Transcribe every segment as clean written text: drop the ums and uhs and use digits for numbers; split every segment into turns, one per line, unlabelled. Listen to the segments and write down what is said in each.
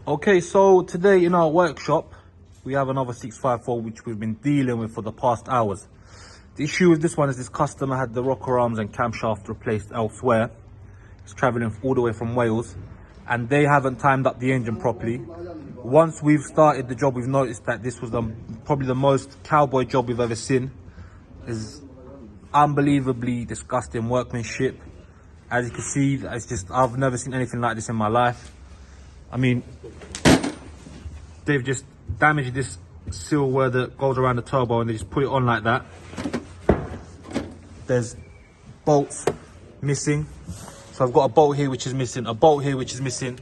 Okay, so today in our workshop, we have another 654 which we've been dealing with for the past hours. The issue with this one is this customer had the rocker arms and camshaft replaced elsewhere. It's traveling all the way from Wales and they haven't timed up the engine properly. Once we've started the job, we've noticed that this was probably the most cowboy job we've ever seen. It's unbelievably disgusting workmanship. As you can see, it's just, I've never seen anything like this in my life. I mean, they've just damaged this seal where that goes around the turbo and they just put it on like that. There's bolts missing. So I've got a bolt here which is missing, a bolt here which is missing.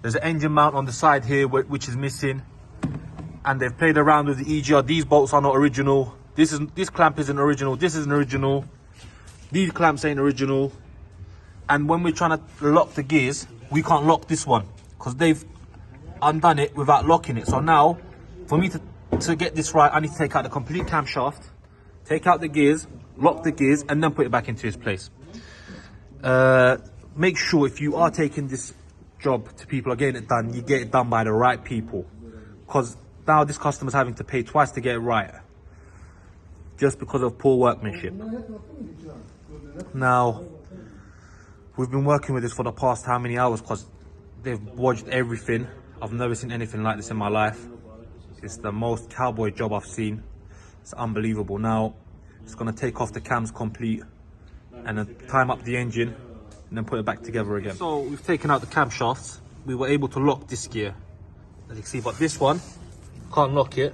There's an engine mount on the side here which is missing. And they've played around with the EGR. These bolts are not original. This clamp isn't original. This isn't original. These clamps ain't original. And when we're trying to lock the gears, we can't lock this one because they've undone it without locking it. So now, for me to get this right, I need to take out the complete camshaft, take out the gears, lock the gears, and then put it back into its place. Make sure if you are taking this job to people or getting it done, you get it done by the right people. Because now this customer's having to pay twice to get it right, just because of poor workmanship. Now, we've been working with this for the past how many hours because they've bodged everything. I've never seen anything like this in my life. It's the most cowboy job I've seen. It's unbelievable. Now, it's going to take off the cams complete and then time up the engine and then put it back together again. So we've taken out the camshafts. We were able to lock this gear, as you can see, but this one, can't lock it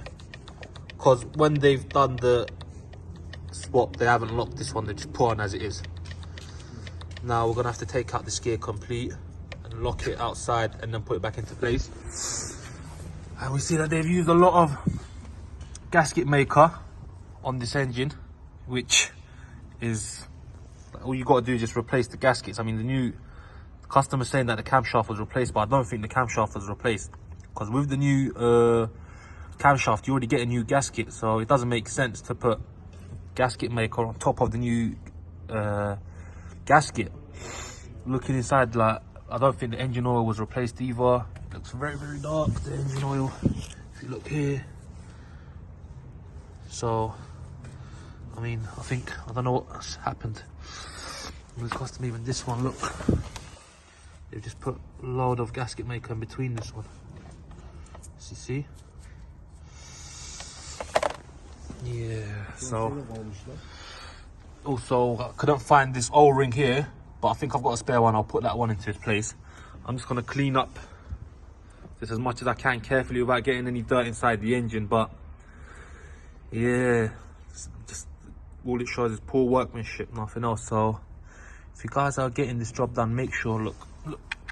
because when they've done the swap, they haven't locked this one. They just put on as it is. Now we're gonna have to take out this gear complete and lock it outside and then put it back into place. And we see that they've used a lot of gasket maker on this engine, which is, all you gotta do is just replace the gaskets. I mean, the customer's saying that the camshaft was replaced, but I don't think the camshaft was replaced because with the new camshaft, you already get a new gasket, so it doesn't make sense to put gasket maker on top of the new gasket. Looking inside, like, I don't think the engine oil was replaced either. It looks very, very dark, the engine oil, if you look here. So, I mean, I don't know what's happened with the customer. Even this one, look, they've just put a load of gasket maker in between this one. As you see? Yeah, so also I couldn't find this O-ring here, but I think I've got a spare one. I'll put that one into its place. I'm just going to clean up this as much as I can carefully without getting any dirt inside the engine. But yeah, just all it shows is poor workmanship, nothing else. So if you guys are getting this job done, make sure, look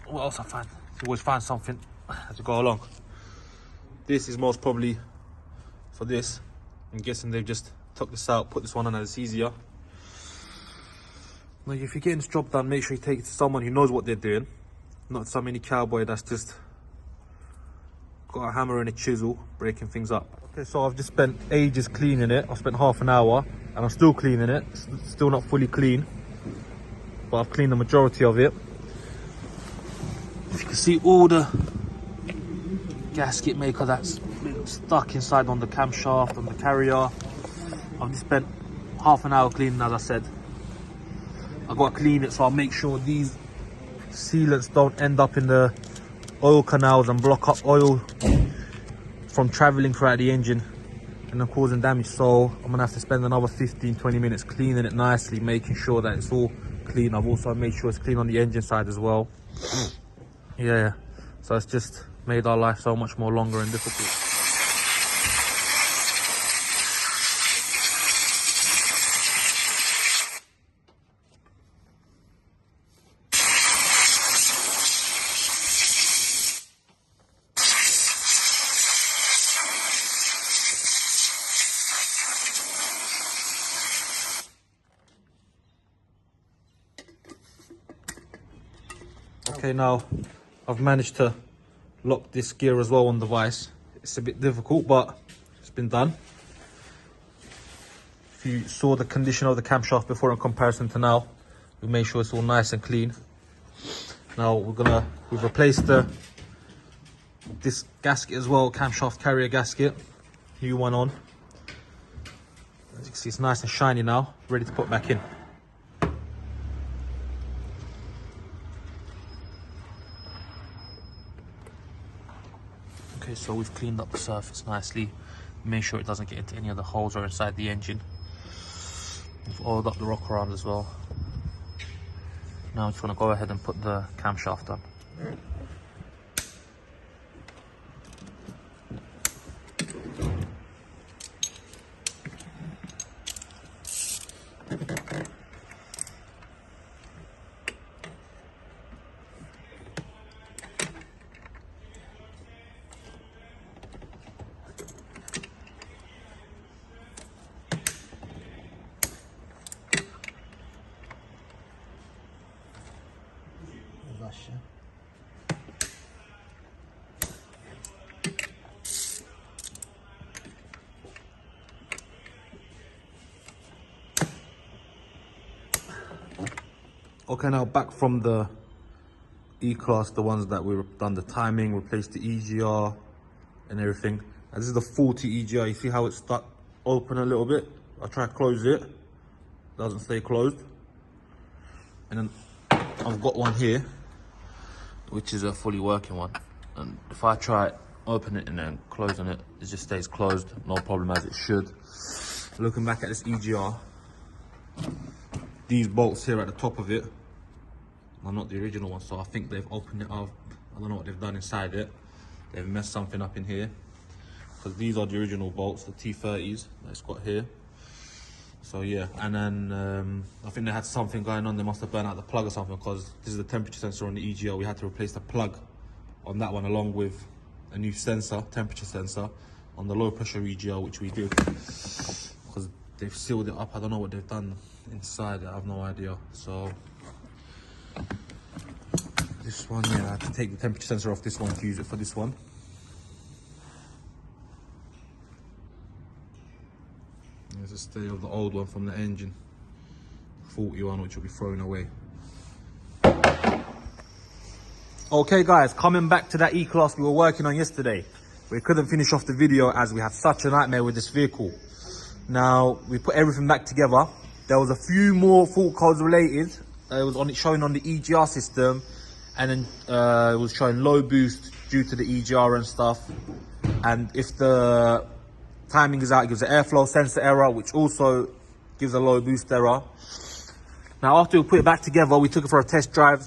what else I find. You always find something as you go along. This is most probably for this. I'm guessing they've just took this out, put this one on as it's easier. Like, if you're getting this job done, make sure you take it to someone who knows what they're doing, not some any cowboy that's just got a hammer and a chisel breaking things up. Okay, so I've just spent ages cleaning it. I've spent half an hour and I'm still cleaning it. It's still not fully clean, but I've cleaned the majority of it. If you can see all the gasket maker that's stuck inside on the camshaft, on the carrier. I've just spent half an hour cleaning, as I said. I've got to clean it, so I'll make sure these sealants don't end up in the oil canals and block up oil from traveling throughout the engine and then causing damage. So I'm gonna have to spend another 15-20 minutes cleaning it nicely, making sure that it's all clean. I've also made sure it's clean on the engine side as well. Yeah, so it's just made our life so much more longer and difficult. Okay, now I've managed to lock this gear as well on the vise. It's a bit difficult, but it's been done. If you saw the condition of the camshaft before in comparison to now, we made sure it's all nice and clean. Now we've replaced this gasket as well, camshaft carrier gasket, new one on. As you can see, it's nice and shiny now, ready to put back in. Okay, so we've cleaned up the surface nicely, made sure it doesn't get into any of the holes or inside the engine. We've oiled up the rock around as well. Now I just want to go ahead and put the camshaft on. Okay, now back from the E-Class, the ones that we've done the timing, replaced the EGR and everything. And this is the 40 EGR. You see how it's stuck open a little bit? I try to close it, doesn't stay closed. And then I've got one here, which is a fully working one. And if I try open it and then closing it, it just stays closed, no problem, as it should. Looking back at this EGR, these bolts here at the top of it are not the original ones, so I think they've opened it up. I don't know what they've done inside it. They've messed something up in here, because these are the original bolts, the T30s that it's got here. So yeah, and then I think they had something going on. They must have burnt out the plug or something, because this is the temperature sensor on the EGR. We had to replace the plug on that one, along with a new sensor, temperature sensor, on the low pressure EGR, which we did, because they've sealed it up. I don't know what they've done inside it, I have no idea. So this one, yeah, I had to take the temperature sensor off this one to use it for this one. There's a stay of the old one from the engine, 41, which will be thrown away. Okay guys, coming back to that E-Class we were working on yesterday. We couldn't finish off the video as we had such a nightmare with this vehicle. Now, we put everything back together. There was a few more fault codes related. It was showing on the EGR system, and then it was showing low boost due to the EGR and stuff. And if the timing is out, it gives an airflow sensor error, which also gives a low boost error. Now, after we put it back together, we took it for a test drive,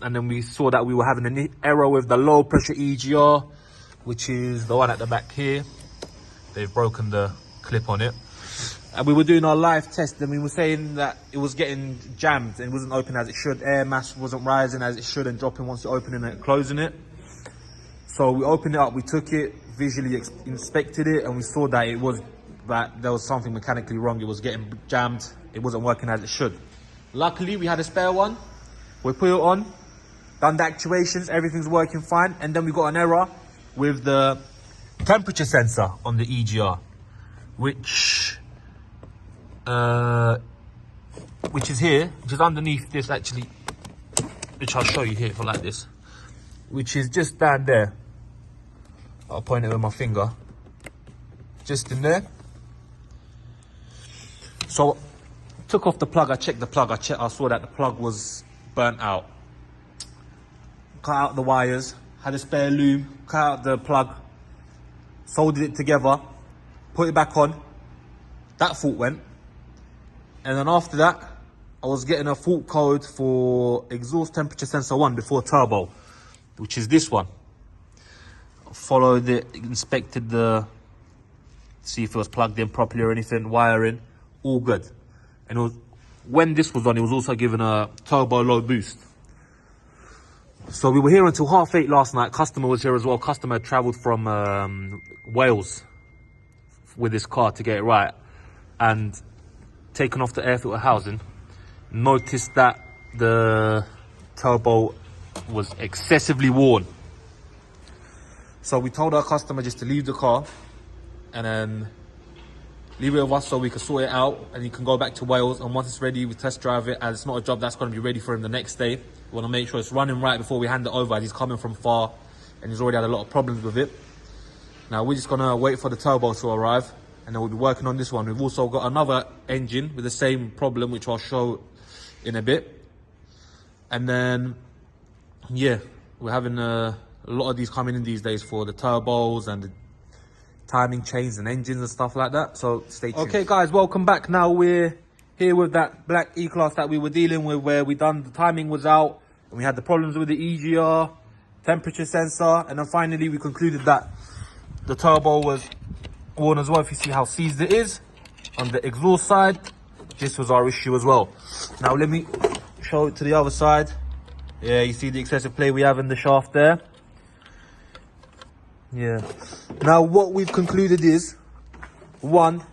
and then we saw that we were having an error with the low pressure EGR, which is the one at the back here. They've broken the clip on it. And we were doing our live test, and we were saying that it was getting jammed and it wasn't open as it should. Air mass wasn't rising as it should and dropping once you're opening it and closing it. So we opened it up, we took it, visually inspected it, and we saw that there was something mechanically wrong. It was getting jammed, it wasn't working as it should. Luckily, we had a spare one. We put it on, done the actuations, everything's working fine. And then we got an error with the temperature sensor on the EGR, which is here, which is underneath this actually, which I'll show you here for like this, which is just down there. I'll point it with my finger, just in there. So took off the plug, I checked the plug, I saw that the plug was burnt out. Cut out the wires, had a spare loom, cut out the plug, soldered it together, put it back on. That fault went. And then after that, I was getting a fault code for exhaust temperature sensor 1 before turbo, which is this one. Followed it, inspected see if it was plugged in properly or anything, wiring, all good. And when this was on, it was also given a turbo low boost. So we were here until 8:30 last night. Customer was here as well. Customer travelled from Wales with his car to get it right, and taken off the air filter housing, noticed that the turbo was excessively worn. So we told our customer just to leave the car and then leave it with us so we can sort it out, and he can go back to Wales. And once it's ready, we test drive it, as it's not a job that's going to be ready for him the next day. We want to make sure it's running right before we hand it over, as he's coming from far and he's already had a lot of problems with it. Now we're just going to wait for the turbo to arrive, and then we'll be working on this one. We've also got another engine with the same problem, which I'll show in a bit. And then, yeah, we're having a lot of these coming in these days for the turbos and the timing chains and engines and stuff like that. So stay tuned. Okay guys, welcome back. Now we're here with that black E-Class that we were dealing with, where the timing was out and we had the problems with the EGR, temperature sensor, and then finally we concluded that the turbo was worn as well. If you see how seized it is on the exhaust side, this was our issue as well. Now let me show it to the other side. Yeah, you see the excessive play we have in the shaft there. Yeah. Now what we've concluded is, one,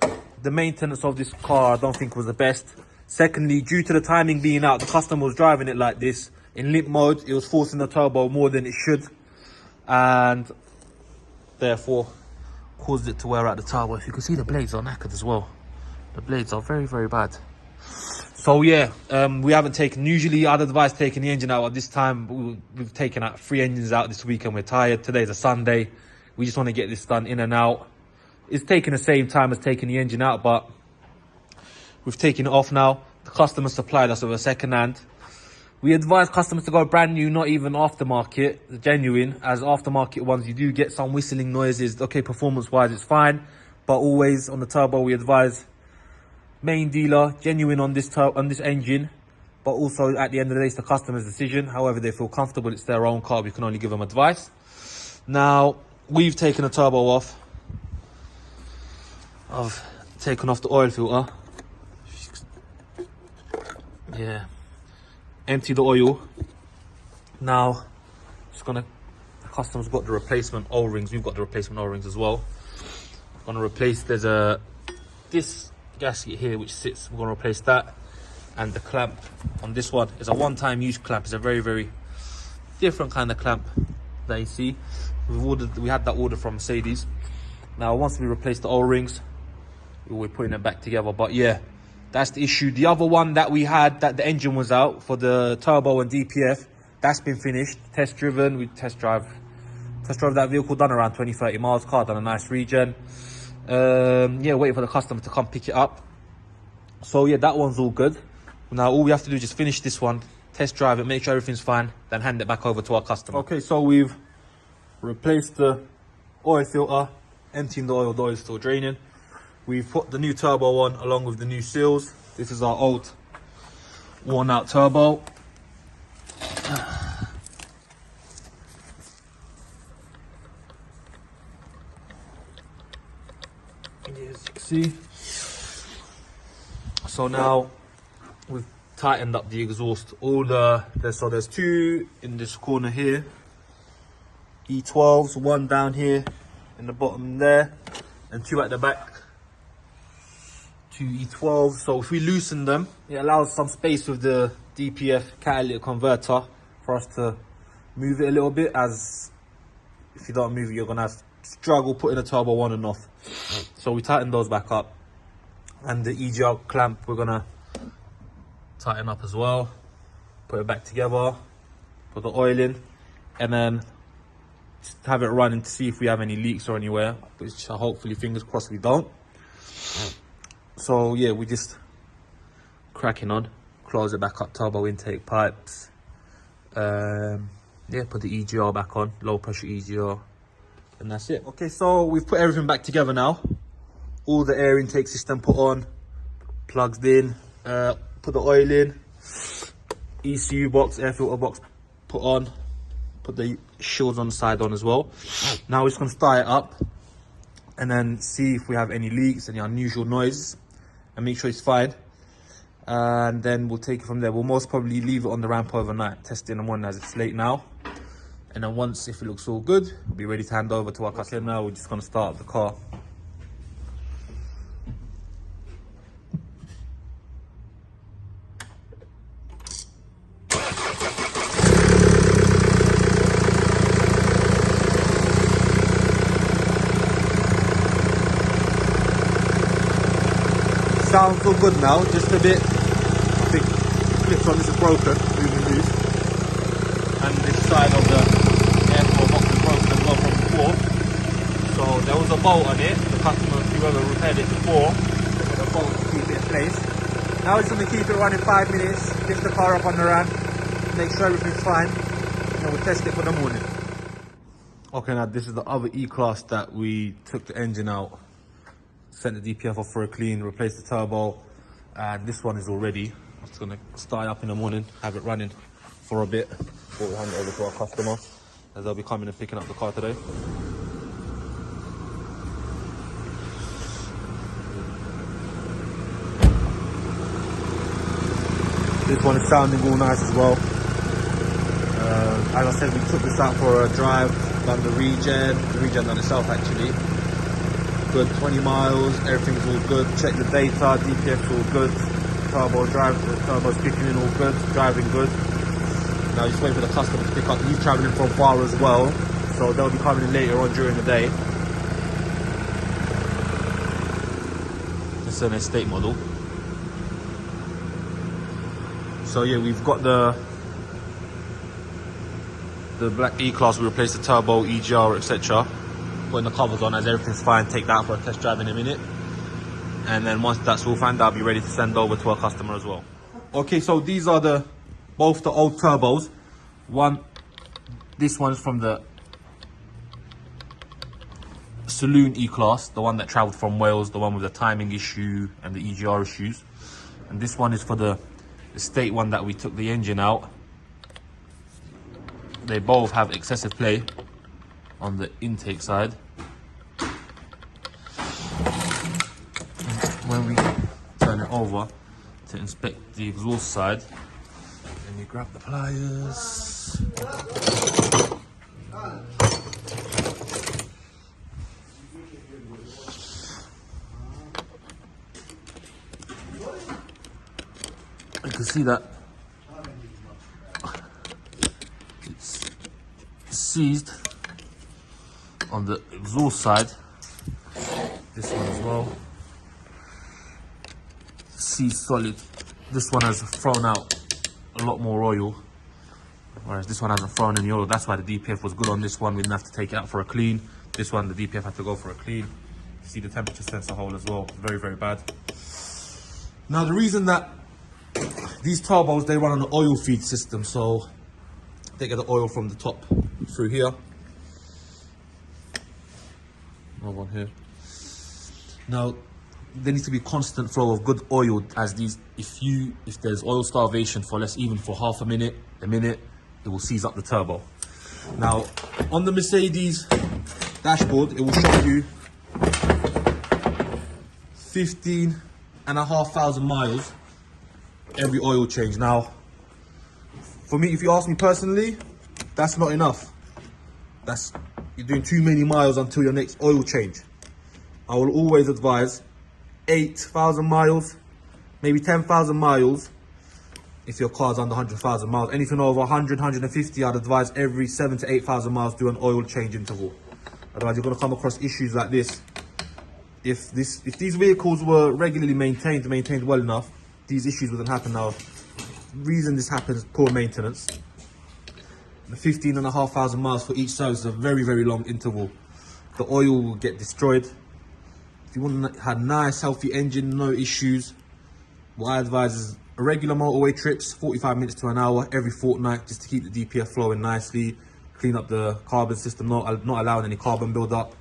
the maintenance of this car I don't think was the best. Secondly, due to the timing being out, the customer was driving it like this in limp mode. It was forcing the turbo more than it should, and therefore caused it to wear out the turbo. If you can see, the blades are knackered as well. The blades are very, very bad. So yeah, we haven't taken, usually I'd advise taking the engine out at this time. We've taken out 3 engines out this week and we're tired. Today's a Sunday. We just want to get this done in and out. It's taking the same time as taking the engine out, but we've taken it off now. The customer supplied us with a second hand. We advise customers to go brand new, not even aftermarket, the genuine, as aftermarket ones, you do get some whistling noises. Okay, performance-wise, it's fine, but always on the turbo, we advise main dealer, genuine on this engine, but also at the end of the day, it's the customer's decision. However they feel comfortable, it's their own car. We can only give them advice. Now, we've taken the turbo off. I've taken off the oil filter. Yeah. Empty the oil. Now, the customer's got the replacement O-rings. We've got the replacement O-rings as well. I'm gonna replace, there's this gasket here which sits, we're gonna replace that. And the clamp on this one is a one-time use clamp. It's a very, very different kind of clamp that you see. We had that order from Mercedes. Now, once we replace the O-rings, we're putting it back together. But yeah, that's the issue. The other one that we had, that the engine was out for the turbo and DPF, that's been finished, test driven. We test drove that vehicle, done around 20-30 miles, car done a nice regen. Yeah, waiting for the customer to come pick it up. So yeah, that one's all good. Now all we have to do is just finish this one, test drive it, make sure everything's fine, then hand it back over to our customer. Okay, so we've replaced the oil filter, emptying the oil is still draining. We've put the new turbo on along with the new seals. This is our old worn out turbo. As you can see. So now we've tightened up the exhaust. There's 2 in this corner here. E12s, 1 down here in the bottom there, and 2 at the back. 2 E12s. So if we loosen them, it allows some space with the DPF catalytic converter for us to move it a little bit, as if you don't move it, you're gonna have to struggle putting the turbo on and off. So we tighten those back up, and the EGR clamp we're gonna tighten up as well, put it back together, put the oil in, and then just have it running to see if we have any leaks or anywhere, which hopefully, fingers crossed, we don't. So yeah, we just cracking on, close it back up, turbo intake pipes, yeah, put the EGR back on, low pressure EGR, and that's it. Okay, so we've put everything back together now. All the air intake system put on, plugged in, put the oil in, ECU box, air filter box put on, put the shields on the side on as well. Now we're just gonna start it up and then see if we have any leaks, any unusual noises, and make sure it's fine. And then we'll take it from there. We'll most probably leave it on the ramp overnight, test it in the morning as it's late now. And then once, if it looks all good, we'll be ready to hand over to our customer. Now we're just gonna start up the car. sounds all good now, just a bit, I think clips on this is broken, moving loose. And this side of the airflow box is broken as well from before. So there was a bolt on it, the customer, whoever repaired it before, they put a bolt to keep it in place. Now it's going to keep it running 5 minutes, lift the car up on the ramp, make sure everything's fine, and then we'll test it for the morning. Okay, now this is the other E-Class that we took the engine out, sent the DPF off for a clean, replaced the turbo, and this one is all ready. I'm just going to start up in the morning, have it running for a bit, before we hand it over to our customer, as they'll be coming and picking up the car today. This one is sounding all nice as well. As I said, we took this out for a drive, done the regen done itself actually. Good 20 miles, everything's all good. Check the data, DPF's all good. The turbo's kicking in all good, driving good. Now just waiting for the customer to pick up. He's travelling from far as well, so they'll be coming in later on during the day. This is an estate model. So yeah, we've got the black E-Class. We replaced the turbo, EGR, etc. Putting the covers on as everything's fine. Take that out for a test drive in a minute. And then once that's all fine, I'll be ready to send over to our customer as well. Okay, so these are both the old turbos. This one's from the Saloon E-Class, the one that travelled from Wales, the one with the timing issue and the EGR issues. And this one is for the estate one that we took the engine out. They both have excessive play on the intake side. And when we turn it over to inspect the exhaust side, then you grab the pliers. You can see that it's seized on the exhaust side. This one as well. Seized solid. This one has thrown out a lot more oil, whereas this one hasn't thrown any oil. That's why the DPF was good on this one. We didn't have to take it out for a clean. This one, the DPF had to go for a clean. You see the temperature sensor hole as well. Very, very bad. Now the reason that these turbos, they run on an oil feed system, so they get the oil from the top through here. Another one here. Now, there needs to be constant flow of good oil, as these, if there's oil starvation for even for half a minute, it will seize up the turbo. Now, on the Mercedes dashboard, it will show you 15,500 miles every oil change. Now, for me, if you ask me personally, that's not enough. You're doing too many miles until your next oil change. I will always advise 8,000 miles, maybe 10,000 miles if your car's under 100,000 miles. Anything over 100, 150, I'd advise every 7,000 to 8,000 miles do an oil change interval. Otherwise, you're going to come across issues like this. If these vehicles were regularly maintained well enough, these issues wouldn't happen. Now, the reason this happens is poor maintenance. The 15,500 miles for each service is a very, very long interval. The oil will get destroyed. If you want to have a nice, healthy engine, no issues, what I advise is regular motorway trips, 45 minutes to an hour every fortnight, just to keep the DPF flowing nicely, clean up the carbon system, not allowing any carbon build-up.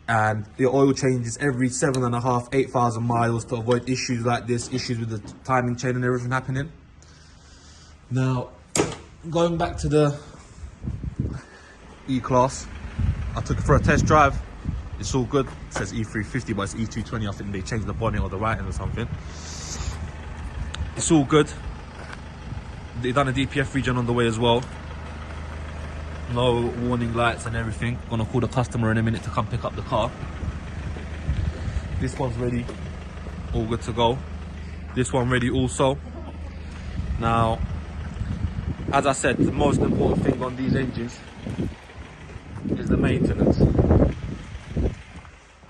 And the oil changes every 7,500, 8,000 miles to avoid issues like this, issues with the timing chain and everything happening. Now, going back to the E-Class, I took it for a test drive. It's all good. It says E350, but it's E220. I think they changed the bonnet or the writing or something. It's all good. They done a DPF regen on the way as well. No warning lights and everything. Gonna call the customer in a minute to come pick up the car. This one's ready, all good to go. This one ready also. Now, as I said, the most important thing on these engines is the maintenance.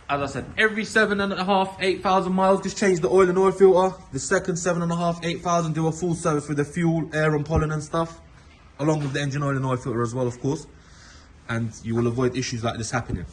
As I said, every 7.5, 8,000 miles, just change the oil and oil filter. The second 7.5, 8,000, do a full service with the fuel, air and pollen and stuff, along with the engine oil and oil filter as well, of course. And you will avoid issues like this happening.